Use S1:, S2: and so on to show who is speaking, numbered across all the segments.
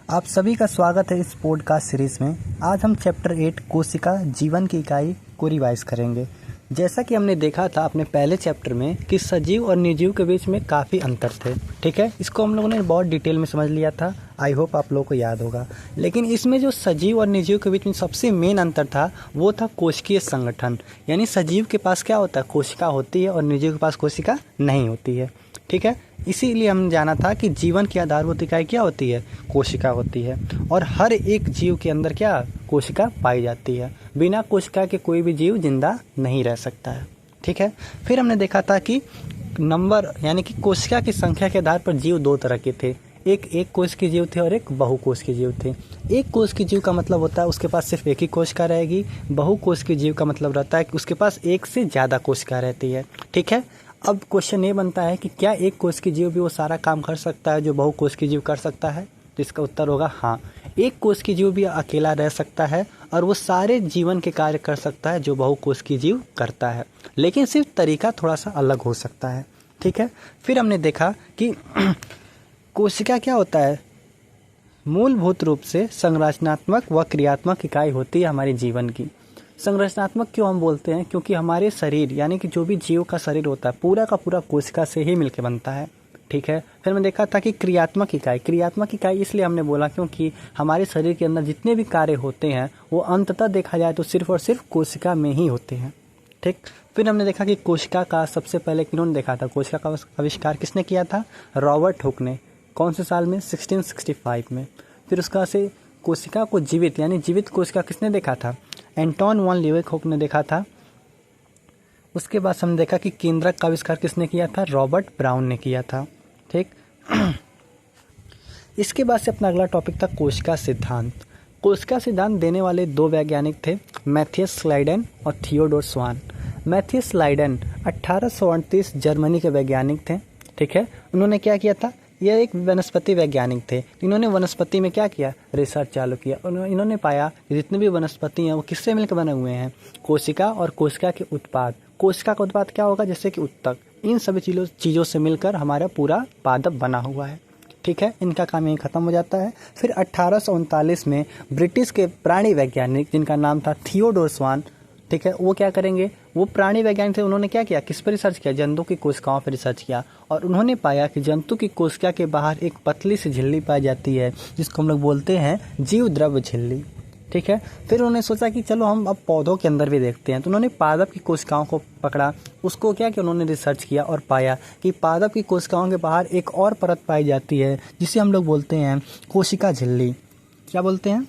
S1: आप सभी का स्वागत है इस पॉडकास्ट सीरीज में। आज हम चैप्टर 8 कोशिका जीवन की इकाई को रिवाइज करेंगे। जैसा कि हमने देखा था अपने पहले चैप्टर में कि सजीव और निर्जीव के बीच में काफ़ी अंतर थे। ठीक है, इसको हम लोगों ने बहुत डिटेल में समझ लिया था। आई होप आप लोगों को याद होगा। लेकिन इसमें जो सजीव और निर्जीव के बीच में सबसे मेन अंतर था वो था कोशिकीय संगठन। यानी सजीव के पास क्या होता है, कोशिका होती है और निर्जीव के पास कोशिका नहीं होती है। ठीक है, इसीलिए हम जाना था कि जीवन की आधारभूत इकाई क्या होती है, कोशिका होती है। और हर एक जीव के अंदर क्या कोशिका पाई जाती है। बिना कोशिका के कोई भी जीव जिंदा नहीं रह सकता है। ठीक है, फिर हमने देखा था कि नंबर यानी कि कोशिका की संख्या के आधार पर जीव दो तरह के थे। एक कोश के जीव थे और एक बहुकोश के जीव थे। एक कोश के जीव का मतलब होता है उसके पास सिर्फ एक ही कोशिका रहेगी। बहुकोश के जीव का मतलब रहता है कि उसके पास एक से ज़्यादा कोशिका रहती है। ठीक है, अब क्वेश्चन ये बनता है कि क्या एक कोश की जीव भी वो सारा काम कर सकता है जो बहुकोश की जीव कर सकता है? तो इसका उत्तर होगा हाँ। एक कोश की जीव भी अकेला रह सकता है और वो सारे जीवन के कार्य कर सकता है जो बहुकोश की जीव करता है, लेकिन सिर्फ तरीका थोड़ा सा अलग हो सकता है। ठीक है, फिर हमने देखा कि कोशिका क्या होता है, मूलभूत रूप से संरचनात्मक व क्रियात्मक इकाई होती है हमारे जीवन की। संरचनात्मक क्यों हम बोलते हैं, क्योंकि हमारे शरीर यानी कि जो भी जीव का शरीर होता है पूरा का पूरा कोशिका से ही मिलकर बनता है। ठीक है, फिर हमने देखा था कि क्रियात्मक इकाई इसलिए हमने बोला क्योंकि हमारे शरीर के अंदर जितने भी कार्य होते हैं वो अंततः देखा जाए तो सिर्फ और सिर्फ कोशिका में ही होते हैं। ठीक, फिर हमने देखा कि कोशिका का सबसे पहले किन्होंने देखा था, कोशिका का आविष्कार किसने किया था, रॉबर्ट हुक ने। कौन से साल में, 1665 में। फिर उसका से कोशिका को जीवित यानी जीवित कोशिका किसने देखा था, एंटोन वॉन लीeuwenhoek ने देखा था। उसके बाद हमने देखा कि केंद्रक का आविष्कार किसने किया था, रॉबर्ट ब्राउन ने किया था। ठीक इसके बाद से अपना अगला टॉपिक था कोशिका सिद्धांत। कोशिका सिद्धांत देने वाले दो वैज्ञानिक थे, मैथियस स्लाइडेन और थियोडोर स्वान। मैथियस स्लाइडेन 1838 जर्मनी के वैज्ञानिक थे। ठीक है, उन्होंने क्या किया था, यह एक वनस्पति वैज्ञानिक थे। इन्होंने वनस्पति में क्या किया, रिसर्च चालू किया। इन्होंने पाया कि जितने भी वनस्पति हैं वो किससे मिलकर बने हुए हैं, कोशिका और कोशिका के उत्पाद। कोशिका का उत्पाद क्या होगा, जैसे कि उत्तक, इन सभी चीज़ों से मिलकर हमारा पूरा पादप बना हुआ है। ठीक है, इनका काम यहीं खत्म हो जाता है। फिर 1839 में ब्रिटिश के प्राणी वैज्ञानिक जिनका नाम था थियोडोर स्वान, ठीक है, वो क्या करेंगे, वो प्राणी वैज्ञानिक थे। उन्होंने क्या किया, किस पर रिसर्च किया, जंतु की कोशिकाओं पर रिसर्च किया। और उन्होंने पाया कि जंतु की कोशिका के बाहर एक पतली सी झिल्ली पाई जाती है जिसको हम लोग बोलते हैं जीव द्रव्य झिल्ली। ठीक है, फिर उन्होंने सोचा कि चलो हम अब पौधों के अंदर भी देखते हैं। तो उन्होंने पादप की कोशिकाओं को पकड़ा, उसको क्या कि उन्होंने रिसर्च किया और पाया कि पादप की कोशिकाओं के बाहर एक और परत पाई जाती है जिसे हम लोग बोलते हैं कोशिका झिल्ली। क्या बोलते हैं,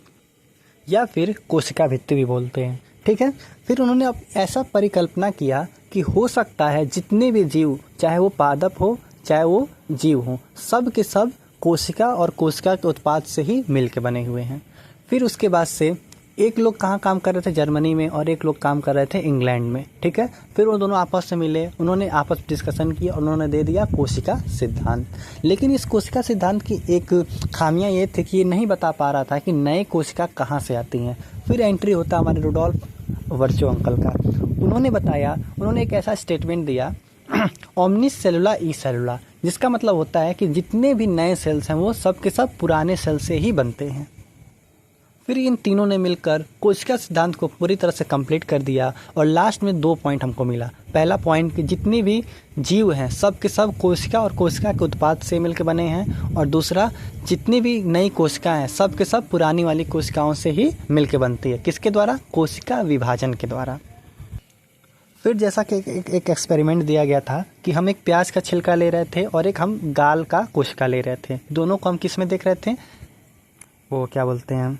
S1: या फिर कोशिका भित्ति भी बोलते हैं। ठीक है, फिर उन्होंने अब ऐसा परिकल्पना किया कि हो सकता है जितने भी जीव, चाहे वो पादप हो चाहे वो जीव हो, सब के सब कोशिका और कोशिका के उत्पाद से ही मिलके बने हुए हैं। फिर उसके बाद से एक लोग कहाँ काम कर रहे थे, जर्मनी में, और एक लोग काम कर रहे थे इंग्लैंड में। ठीक है, फिर वो दोनों आपस में मिले, उन्होंने आपस में डिस्कशन किया और उन्होंने दे दिया कोशिका सिद्धांत। लेकिन इस कोशिका सिद्धांत की एक खामियां ये थी कि ये नहीं बता पा रहा था कि नए कोशिका कहाँ से आती हैं। फिर एंट्री होता हमारे रुडोल्फ वर्चो अंकल का। उन्होंने बताया, उन्होंने एक ऐसा स्टेटमेंट दिया, ओमनिस सेलुला ई सेलुला, जिसका मतलब होता है कि जितने भी नए सेल्स हैं वो सब के सब पुराने सेल से ही बनते हैं। फिर इन तीनों ने मिलकर कोशिका सिद्धांत को पूरी तरह से कंप्लीट कर दिया और लास्ट में 2 पॉइंट हमको मिला। पहला पॉइंट कि जितने भी जीव हैं सब के सब कोशिका और कोशिका के उत्पाद से मिलकर बने हैं, और दूसरा जितनी भी नई कोशिकाएं हैं सब के सब पुरानी वाली कोशिकाओं से ही मिलकर बनती है। किसके द्वारा, कोशिका विभाजन के द्वारा। फिर जैसा कि एक एक्सपेरिमेंट दिया गया था कि हम एक प्याज का छिलका ले रहे थे और एक हम गाल का कोशिका ले रहे थे। दोनों को हम किस में देख रहे थे, वो क्या बोलते हैं,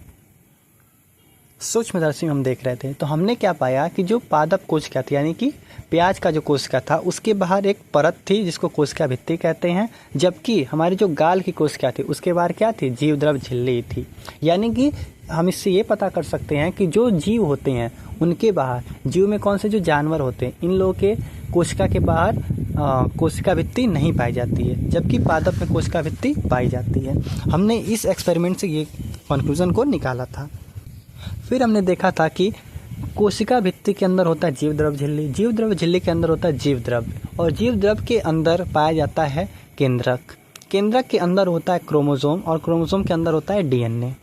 S1: सूक्ष्मदर्शी में हम देख रहे थे। तो हमने क्या पाया कि जो पादप कोशिका थी यानी कि प्याज का जो कोशिका था उसके बाहर एक परत थी जिसको कोशिका भित्ति कहते हैं, जबकि हमारी जो गाल की कोशिका थी उसके बाहर क्या थी, जीव द्रव्य झिल्ली थी। यानी कि हम इससे ये पता कर सकते हैं कि जो जीव होते हैं उनके बाहर, जीव में कौन से जो जानवर होते हैं, इन लोगों के कोशिका के बाहर कोशिका भित्ति नहीं पाई जाती है, जबकि पादप में कोशिका भित्ति पाई जाती है। हमने इस एक्सपेरिमेंट से ये कंक्लूजन को निकाला था। फिर हमने देखा था कि कोशिका भित्ति के अंदर होता है जीव द्रव्य झिल्ली, जीव द्रव्य झिल्ली के अंदर होता है जीव द्रव्य, और जीव द्रव्य के अंदर पाया जाता है केंद्रक। केंद्रक के अंदर होता है क्रोमोसोम और क्रोमोसोम के अंदर होता है डीएनए।